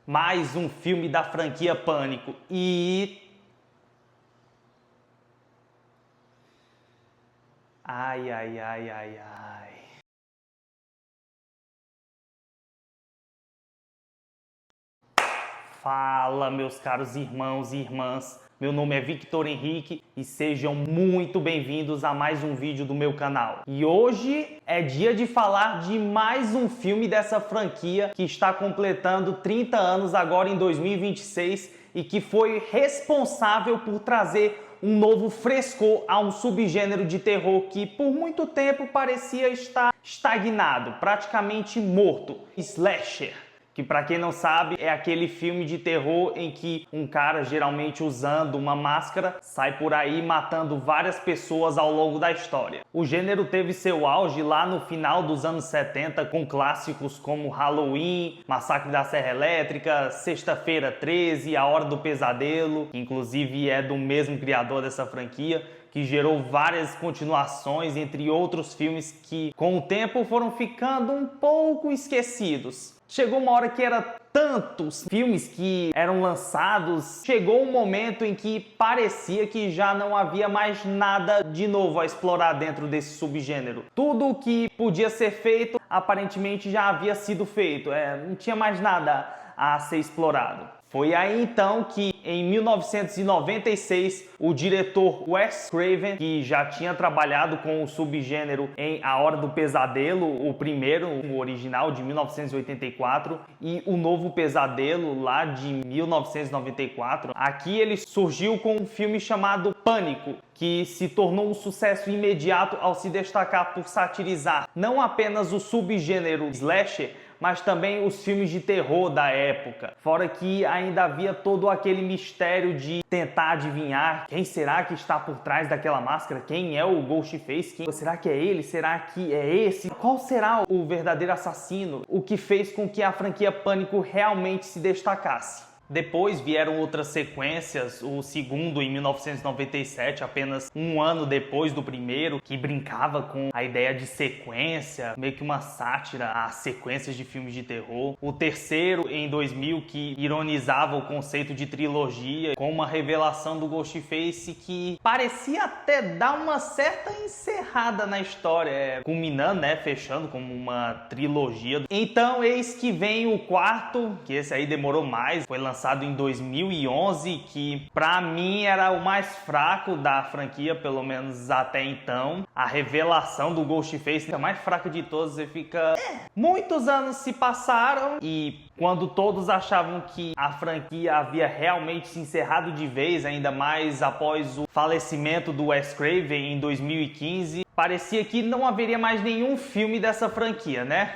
mais um filme da franquia Pânico e... Ai, ai, ai, ai, ai. Fala, meus caros irmãos e irmãs. Meu nome é Victor Henrique e sejam muito bem-vindos a mais um vídeo do meu canal. E hoje é dia de falar de mais um filme dessa franquia que está completando 30 anos agora em 2026 e que foi responsável por trazer um novo frescor a um subgênero de terror que por muito tempo parecia estar estagnado, praticamente morto: slasher. Que, para quem não sabe, é aquele filme de terror em que um cara, geralmente usando uma máscara, sai por aí matando várias pessoas ao longo da história. O gênero teve seu auge lá no final dos anos 70 com clássicos como Halloween, Massacre da Serra Elétrica, Sexta-feira 13, A Hora do Pesadelo, que inclusive é do mesmo criador dessa franquia, que gerou várias continuações, entre outros filmes que com o tempo foram ficando um pouco esquecidos. Chegou uma hora que era tantos filmes que eram lançados, chegou um momento em que parecia que já não havia mais nada de novo a explorar dentro desse subgênero. Tudo o que podia ser feito, aparentemente já havia sido feito, não tinha mais nada a ser explorado. Foi aí então que, em 1996, o diretor Wes Craven, que já tinha trabalhado com o subgênero em A Hora do Pesadelo, o primeiro, o original de 1984, e O Novo Pesadelo, lá de 1994, aqui ele surgiu com um filme chamado Pânico, que se tornou um sucesso imediato ao se destacar por satirizar não apenas o subgênero slasher, mas também os filmes de terror da época. Fora que ainda havia todo aquele mistério de tentar adivinhar quem será que está por trás daquela máscara, quem é o Ghostface, será que é ele, será que é esse? Qual será o verdadeiro assassino? O que fez com que a franquia Pânico realmente se destacasse. Depois vieram outras sequências, o segundo em 1997, apenas um ano depois do primeiro, que brincava com a ideia de sequência, meio que uma sátira a sequências de filmes de terror. O terceiro em 2000, que ironizava o conceito de trilogia, com uma revelação do Ghostface que parecia até dar uma certa encerrada na história, culminando, fechando como uma trilogia. Então eis que vem o quarto, que esse aí demorou mais, foi lançado em 2011, que pra mim era o mais fraco da franquia, pelo menos até então. A revelação do Ghostface é a mais fraca de todas. Você fica... Muitos anos se passaram e quando todos achavam que a franquia havia realmente se encerrado de vez, ainda mais após o falecimento do Wes Craven em 2015, parecia que não haveria mais nenhum filme dessa franquia, né?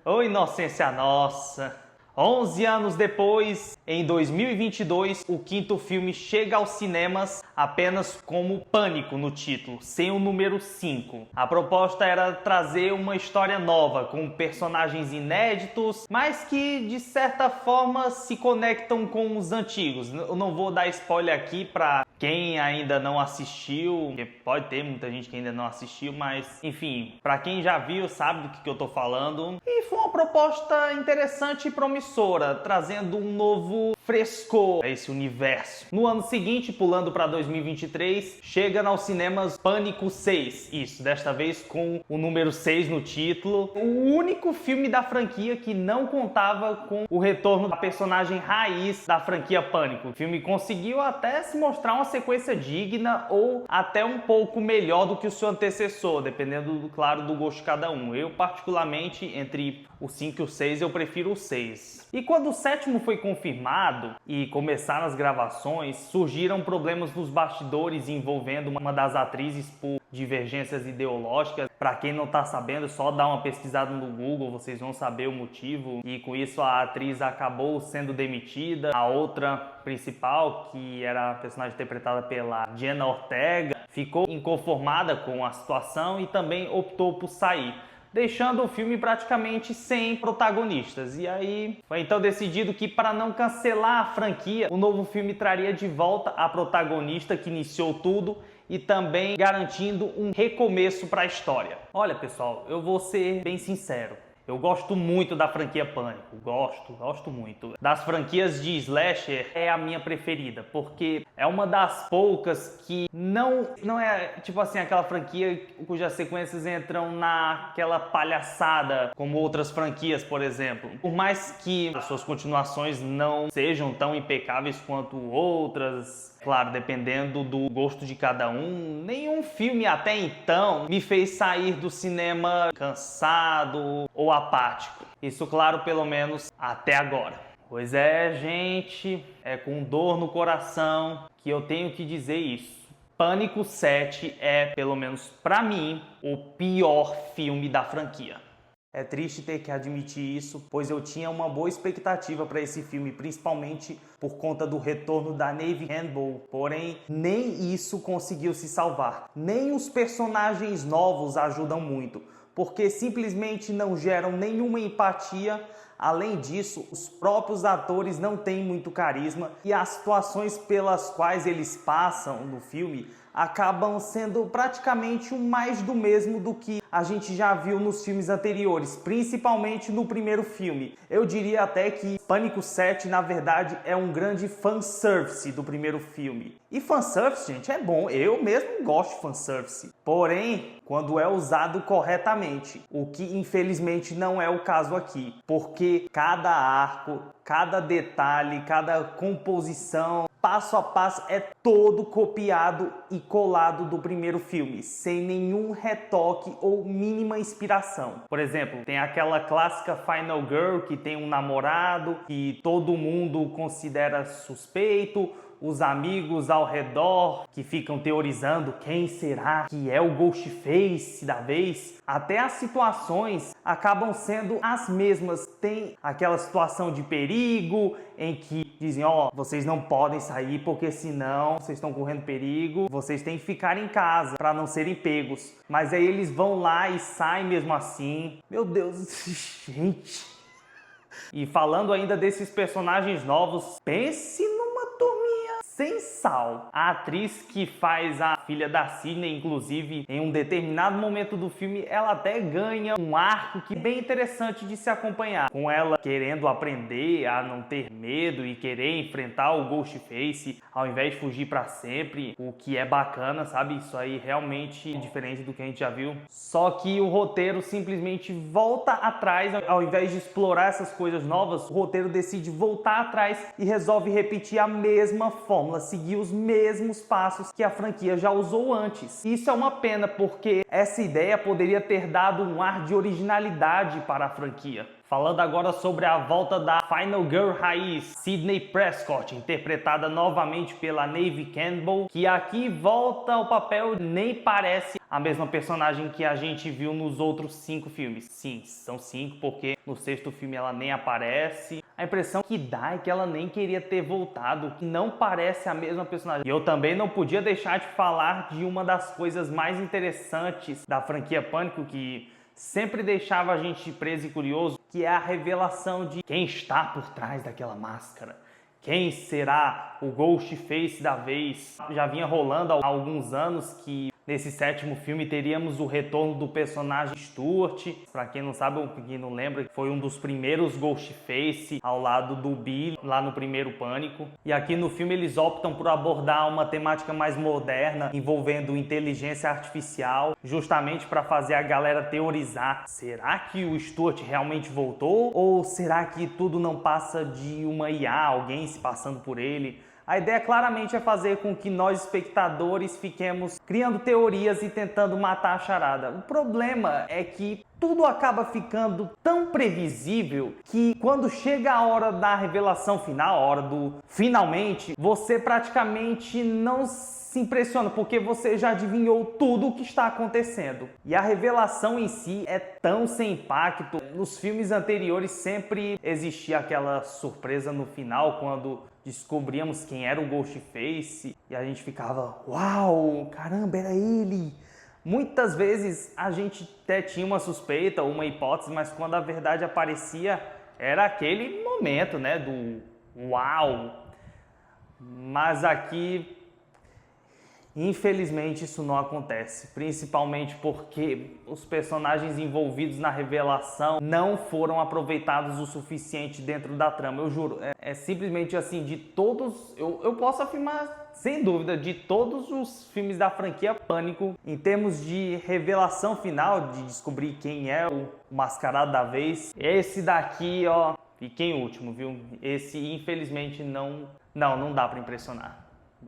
Ô inocência nossa! 11 anos depois, em 2022, o quinto filme chega aos cinemas apenas como Pânico no título, sem o número 5. A proposta era trazer uma história nova, com personagens inéditos, mas que de certa forma se conectam com os antigos. Eu não vou dar spoiler aqui para quem ainda não assistiu, porque pode ter muita gente que ainda não assistiu, mas enfim, para quem já viu sabe do que eu tô falando. E foi uma proposta interessante e promissora, trazendo um novo frescor a esse universo. No ano seguinte, pulando para 2023, chega aos cinemas Pânico 6. Isso, desta vez com o número 6 no título. O único filme da franquia que não contava com o retorno da personagem raiz da franquia Pânico. O filme conseguiu até se mostrar uma sequência digna ou até um pouco melhor do que o seu antecessor, dependendo, claro, do gosto de cada um. Eu, particularmente, entre o 5 e o 6, eu prefiro o 6. E quando o sétimo foi confirmado e começaram as gravações, surgiram problemas nos bastidores envolvendo uma das atrizes por divergências ideológicas. Para quem não tá sabendo, só dá uma pesquisada no Google, vocês vão saber o motivo. E com isso a atriz acabou sendo demitida. A outra principal, que era a personagem interpretada pela Jenna Ortega, ficou inconformada com a situação e também optou por sair, deixando o filme praticamente sem protagonistas. E aí foi então decidido que, para não cancelar a franquia, o novo filme traria de volta a protagonista que iniciou tudo e também garantindo um recomeço para a história. Olha, pessoal, eu vou ser bem sincero. Eu gosto muito da franquia Pânico, gosto muito. Das franquias de slasher é a minha preferida, porque é uma das poucas que não é tipo assim aquela franquia cujas sequências entram naquela palhaçada como outras franquias, por exemplo. Por mais que as suas continuações não sejam tão impecáveis quanto outras, claro, dependendo do gosto de cada um, nenhum filme até então me fez sair do cinema cansado ou apático. Isso, claro, pelo menos até agora. Pois é, gente, é com dor no coração que eu tenho que dizer isso. Pânico 7 é, pelo menos pra mim, o pior filme da franquia. É triste ter que admitir isso, pois eu tinha uma boa expectativa para esse filme, principalmente por conta do retorno da Neve Campbell. Porém, nem isso conseguiu se salvar. Nem os personagens novos ajudam muito, porque simplesmente não geram nenhuma empatia. Além disso, os próprios atores não têm muito carisma e as situações pelas quais eles passam no filme acabam sendo praticamente o mais do mesmo do que a gente já viu nos filmes anteriores, principalmente no primeiro filme. Eu diria até que Pânico 7, na verdade, é um grande fanservice do primeiro filme. E fanservice, gente, é bom. Eu mesmo gosto de fanservice. Porém, quando é usado corretamente, o que infelizmente não é o caso aqui. Porque cada arco, cada detalhe, cada composição, passo a passo é todo copiado e colado do primeiro filme, sem nenhum retoque ou mínima inspiração. Por exemplo, tem aquela clássica Final Girl que tem um namorado que todo mundo considera suspeito, os amigos ao redor que ficam teorizando quem será que é o Ghostface da vez. Até as situações acabam sendo as mesmas. Tem aquela situação de perigo em que dizem, ó, vocês não podem sair porque senão vocês estão correndo perigo, vocês têm que ficar em casa para não serem pegos. Mas aí eles vão lá e saem mesmo assim. Meu Deus, gente. E falando ainda desses personagens novos, pense numa turminha sem sal. A atriz que faz a filha da Sidney, inclusive, em um determinado momento do filme, ela até ganha um arco que é bem interessante de se acompanhar. Com ela querendo aprender a não ter medo e querer enfrentar o Ghostface ao invés de fugir para sempre, o que é bacana, sabe? Isso aí realmente é diferente do que a gente já viu. Só que o roteiro simplesmente volta atrás, ao invés de explorar essas coisas novas, o roteiro decide voltar atrás e resolve repetir a mesma fórmula, seguir os mesmos passos que a franquia já usou antes. Isso é uma pena, porque essa ideia poderia ter dado um ar de originalidade para a franquia. Falando agora sobre a volta da Final Girl raiz, Sidney Prescott, interpretada novamente pela Neve Campbell, que aqui volta ao papel, nem parece a mesma personagem que a gente viu nos outros 5 filmes. Sim, são 5, porque no 6º filme ela nem aparece. A impressão que dá é que ela nem queria ter voltado, que não parece a mesma personagem. E eu também não podia deixar de falar de uma das coisas mais interessantes da franquia Pânico, que sempre deixava a gente preso e curioso, que é a revelação de quem está por trás daquela máscara. Quem será o Ghostface da vez? Já vinha rolando há alguns anos que nesse 7º filme teríamos o retorno do personagem Stuart. Para quem não sabe ou quem não lembra, foi um dos primeiros Ghostface ao lado do Billy lá no primeiro Pânico. E aqui no filme eles optam por abordar uma temática mais moderna, envolvendo inteligência artificial, justamente para fazer a galera teorizar. Será que o Stuart realmente voltou? Ou será que tudo não passa de uma IA, alguém se passando por ele? A ideia claramente é fazer com que nós, espectadores, fiquemos criando teorias e tentando matar a charada. O problema é que tudo acaba ficando tão previsível que quando chega a hora da revelação final, a hora do finalmente, você praticamente não se impressiona, porque você já adivinhou tudo o que está acontecendo. E a revelação em si é tão sem impacto. Nos filmes anteriores sempre existia aquela surpresa no final, quando descobríamos quem era o Ghostface e a gente ficava, uau, caramba, era ele! Muitas vezes a gente até tinha uma suspeita ou uma hipótese, mas quando a verdade aparecia, era aquele momento, né, do uau! Mas aqui, Infelizmente isso não acontece, principalmente porque os personagens envolvidos na revelação não foram aproveitados o suficiente dentro da trama, eu juro. É simplesmente assim, de todos, eu posso afirmar sem dúvida, de todos os filmes da franquia Pânico, em termos de revelação final, de descobrir quem é o mascarado da vez, esse daqui, ó, fiquei em último, viu? Esse infelizmente não dá pra impressionar.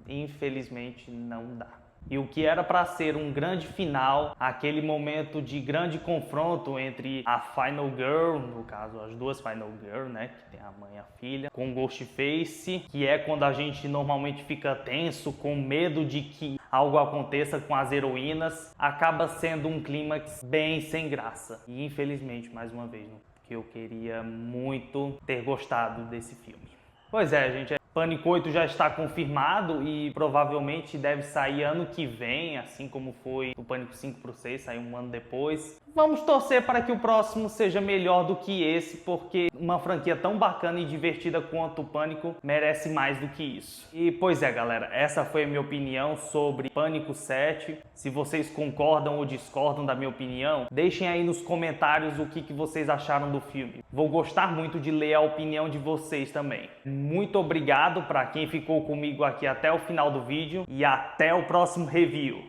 Infelizmente não dá. E o que era para ser um grande final, aquele momento de grande confronto entre a Final Girl, no caso as duas Final Girl, né, que tem a mãe e a filha, com Ghostface, que é quando a gente normalmente fica tenso, com medo de que algo aconteça com as heroínas, acaba sendo um clímax bem sem graça. E infelizmente, mais uma vez, porque eu queria muito ter gostado desse filme. Pois é, gente. Pânico 8 já está confirmado e provavelmente deve sair ano que vem, assim como foi o Pânico 5 pro 6, saiu um ano depois. Vamos torcer para que o próximo seja melhor do que esse, porque uma franquia tão bacana e divertida quanto o Pânico merece mais do que isso. E pois é, galera, essa foi a minha opinião sobre Pânico 7. Se vocês concordam ou discordam da minha opinião, deixem aí nos comentários o que vocês acharam do filme. Vou gostar muito de ler a opinião de vocês também. Muito obrigado para quem ficou comigo aqui até o final do vídeo e até o próximo review.